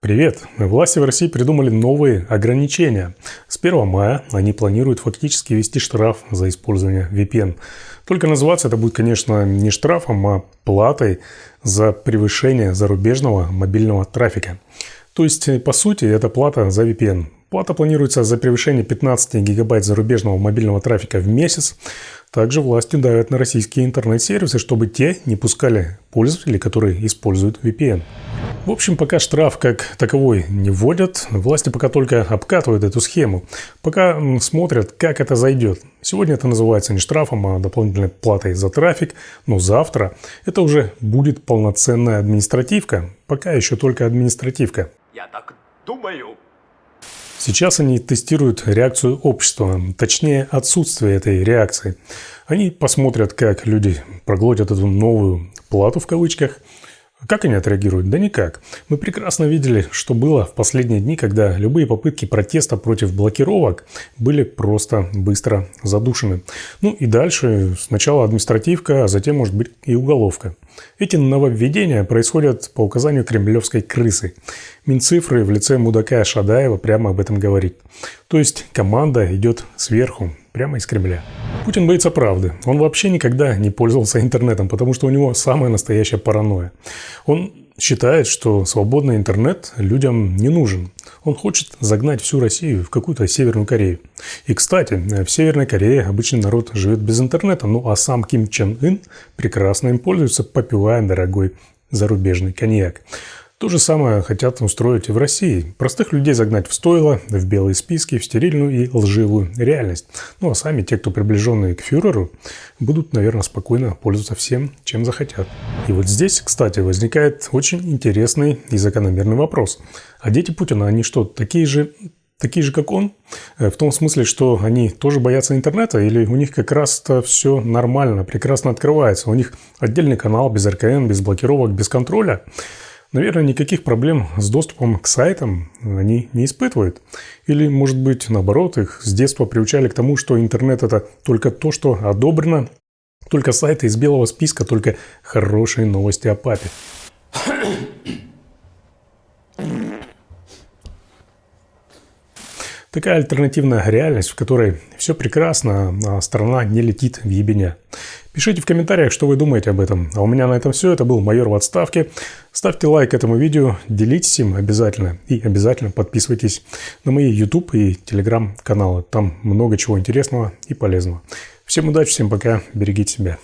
Привет! Власти в России придумали новые ограничения. С 1 мая они планируют фактически ввести штраф за использование VPN. Только называться это будет, конечно, не штрафом, а платой за превышение зарубежного мобильного трафика. То есть, по сути, это плата за VPN. Плата планируется за превышение 15 гигабайт зарубежного мобильного трафика в месяц. Также власти давят на российские интернет-сервисы, чтобы те не пускали пользователей, которые используют VPN. В общем, пока штраф как таковой не вводят, власти пока только обкатывают эту схему, пока смотрят, как это зайдет. Сегодня это называется не штрафом, а дополнительной платой за трафик, но завтра это уже будет полноценная административка, пока еще только административка. Я так думаю. Сейчас они тестируют реакцию общества, точнее отсутствие этой реакции. Они посмотрят, как люди проглотят эту новую плату в кавычках. Как они отреагируют? Да никак. Мы прекрасно видели, что было в последние дни, когда любые попытки протеста против блокировок были просто быстро задушены. Ну и дальше сначала административка, а затем может быть и уголовка. Эти нововведения происходят по указанию кремлевской крысы. Минцифры в лице мудака Шадаева прямо об этом говорит. То есть команда идет сверху, прямо из Кремля. Путин боится правды. Он вообще никогда не пользовался интернетом, потому что у него самая настоящая паранойя. Он считает, что свободный интернет людям не нужен. Он хочет загнать всю Россию в какую-то Северную Корею. И, кстати, в Северной Корее обычный народ живет без интернета, ну а сам Ким Чен Ын прекрасно им пользуется, попивая дорогой зарубежный коньяк. То же самое хотят устроить и в России. Простых людей загнать в стойло, в белые списки, в стерильную и лживую реальность. Ну а сами те, кто приближенные к фюреру, будут, наверное, спокойно пользоваться всем, чем захотят. И вот здесь, кстати, возникает очень интересный и закономерный вопрос. А дети Путина, они что, такие же, как он? В том смысле, что они тоже боятся интернета, или у них как раз-то все нормально, прекрасно открывается? У них отдельный канал без РКН, без блокировок, без контроля? Наверное, никаких проблем с доступом к сайтам они не испытывают. Или, может быть, наоборот, их с детства приучали к тому, что интернет – это только то, что одобрено, только сайты из белого списка, только хорошие новости о папе. Такая альтернативная реальность, в которой все прекрасно, а страна не летит в ебеня. Пишите в комментариях, что вы думаете об этом. А у меня на этом все. Это был майор в отставке. Ставьте лайк этому видео, делитесь им обязательно. И обязательно подписывайтесь на мои YouTube и Telegram каналы. Там много чего интересного и полезного. Всем удачи, всем пока, берегите себя.